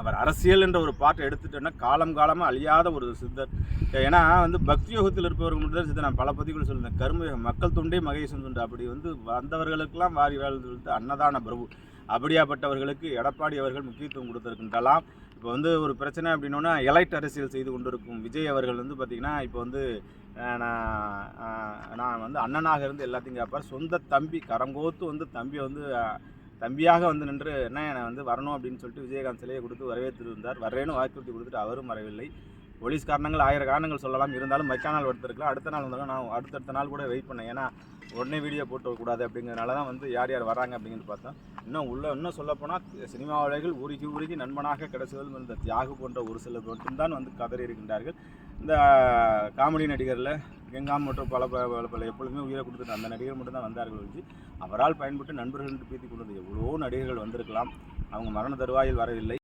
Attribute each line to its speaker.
Speaker 1: அவர் அரசியல் என்ற ஒரு பாட்டை எடுத்துட்டோன்னா காலம் காலமாக அழியாத ஒரு சித்தர். ஏன்னா பக்தி யோகத்தில் இருப்பவர்கள் மட்டும் தான் சித்தர். நான் பல பதிவுகள் சொல்லியிருந்தேன். கர்மயோகம் மக்கள் தொண்டே மகேசன் தொண்டு. அப்படி வந்தவர்களுக்கெல்லாம் வாரி வாழ்ந்து அன்னதான பிரபு. அப்படியாப்பட்டவர்களுக்கு எடப்பாடி அவர்கள் முக்கியத்துவம் கொடுத்துருக்கின்றலாம். இப்போ ஒரு பிரச்சனை அப்படின்னோன்னா எலைட் அரசியல் செய்து கொண்டிருக்கும் விஜய் அவர்கள் பார்த்திங்கன்னா இப்போ நான் அண்ணனாக இருந்து எல்லாத்தையும் கேட்பார். சொந்த தம்பி கரங்கோத்து தம்பியை தம்பியாக நின்று என்னை வரணும் அப்படின்னு சொல்லிட்டு விஜயகாந்த் சிலையை கொடுத்து வரவேற்றிருந்தார். வரேன்னு வாக்குறுதி கொடுத்துட்டு அவரும் வரவில்லை. போலீஸ் காரணங்கள் 1000 காரணங்கள் சொல்லலாம். இருந்தாலும் மைக்கானால் எடுத்துருக்கலாம். அடுத்த நாள் வந்தாலும் நான் அடுத்தடுத்த நாள் கூட வெயிட் பண்ணேன். ஏன்னா உடனே வீடியோ போட்டக்கூடாது அப்படிங்கிறதுனால தான் யார் யார் வராங்க அப்படிங்கிறது பார்த்தோம். இன்னும் சொல்லப்போனால் சினிமா உலகில் உருகி நண்பனாக கிடைச்சதும் இந்த தியாகு போன்ற ஒரு சிலர் மட்டும்தான் கதறி இருக்கின்றார்கள். இந்த காமெடி நடிகரில் கெங்காம் மற்றும் பல எப்பொழுதுமே உயிரை கொடுத்துட்டு அந்த நடிகர் மட்டும்தான் வந்தார்கள் ஒழிஞ்சு அவரால் பயன்பட்டு நண்பர்கள் என்று பேத்தி கொண்டது எவ்வளோ நடிகர்கள் வந்திருக்கலாம். அவங்க மரண தருவாயில் வரவில்லை.